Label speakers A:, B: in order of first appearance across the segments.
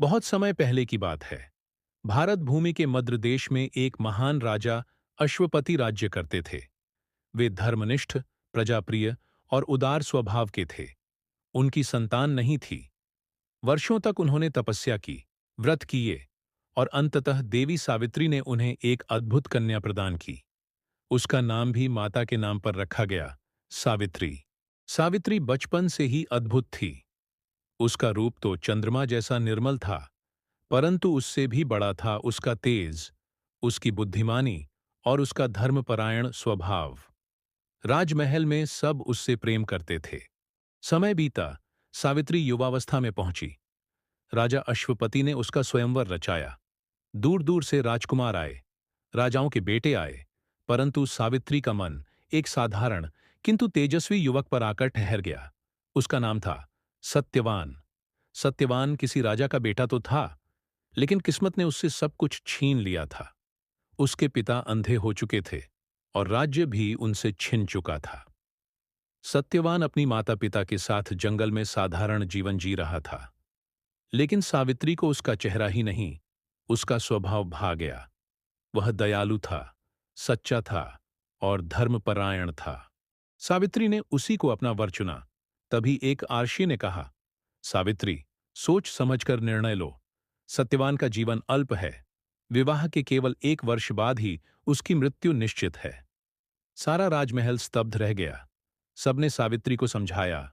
A: बहुत समय पहले की बात है। भारत भूमि के मध्य देश में एक महान राजा अश्वपति राज्य करते थे। वे धर्मनिष्ठ, प्रजाप्रिय और उदार स्वभाव के थे। उनकी संतान नहीं थी। वर्षों तक उन्होंने तपस्या की, व्रत किए और अंततः देवी सावित्री ने उन्हें एक अद्भुत कन्या प्रदान की। उसका नाम भी माता के नाम पर रखा गया, सावित्री। सावित्री बचपन से ही अद्भुत थी। उसका रूप तो चंद्रमा जैसा निर्मल था, परंतु उससे भी बड़ा था उसका तेज, उसकी बुद्धिमानी और उसका धर्मपरायण स्वभाव। राजमहल में सब उससे प्रेम करते थे। समय बीता, सावित्री युवावस्था में पहुंची। राजा अश्वपति ने उसका स्वयंवर रचाया। दूर दूर से राजकुमार आए, राजाओं के बेटे आए, परंतु सावित्री का मन एक साधारण किंतु तेजस्वी युवक पर आकर ठहर गया। उसका नाम था सत्यवान। सत्यवान किसी राजा का बेटा तो था, लेकिन किस्मत ने उससे सब कुछ छीन लिया था। उसके पिता अंधे हो चुके थे और राज्य भी उनसे छिन चुका था। सत्यवान अपनी माता पिता के साथ जंगल में साधारण जीवन जी रहा था, लेकिन सावित्री को उसका चेहरा ही नहीं, उसका स्वभाव भा गया। वह दयालु था, सच्चा था और धर्मपरायण था। सावित्री ने उसी को अपना वर चुना। तभी एक आर्षी ने कहा, सावित्री, सोच समझकर निर्णय लो। सत्यवान का जीवन अल्प है। विवाह के केवल 1 वर्ष बाद ही उसकी मृत्यु निश्चित है। सारा राजमहल स्तब्ध रह गया। सबने सावित्री को समझाया,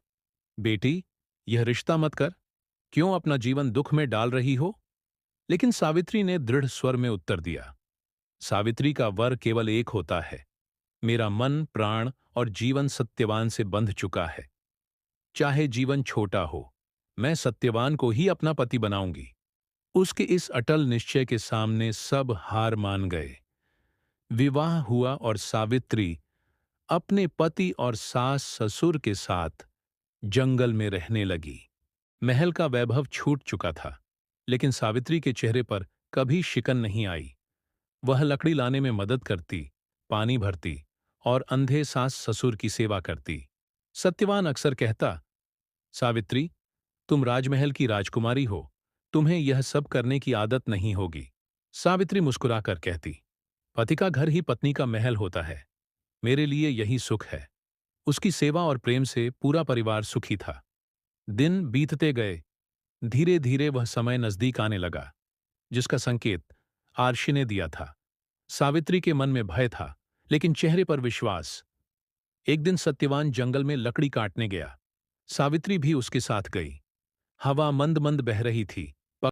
A: बेटी, यह रिश्ता मत कर। क्यों अपना जीवन दुख में डाल रही हो? लेकिन सावित्री ने दृढ़ स्वर में उत्तर दिया, सावित्री का वर केवल एक होता है। मेरा मन, प्राण और जीवन सत्यवान से बंध चुका है। चाहे जीवन छोटा हो, मैं सत्यवान को ही अपना पति बनाऊंगी। उसके इस अटल निश्चय के सामने सब हार मान गए। विवाह हुआ और सावित्री अपने पति और सास ससुर के साथ जंगल में रहने लगी। महल का वैभव छूट चुका था, लेकिन सावित्री के चेहरे पर कभी शिकन नहीं आई। वह लकड़ी लाने में मदद करती, पानी भरती और अंधे सास ससुर की सेवा करती। सत्यवान अक्सर कहता, सावित्री, तुम राजमहल की राजकुमारी हो, तुम्हें यह सब करने की आदत नहीं होगी। सावित्री मुस्कुराकर कहती, पति का घर ही पत्नी का महल होता है। मेरे लिए यही सुख है। उसकी सेवा और प्रेम से पूरा परिवार सुखी था। दिन बीतते गए। धीरे धीरे वह समय नजदीक आने लगा, जिसका संकेत आर्षि ने दिया था। सावित्री के मन में भय था, लेकिन चेहरे पर विश्वास। एक दिन सत्यवान जंगल में लकड़ी काटने गया। सावित्री भी उसके साथ गई। हवा मंद मंद बह रही थी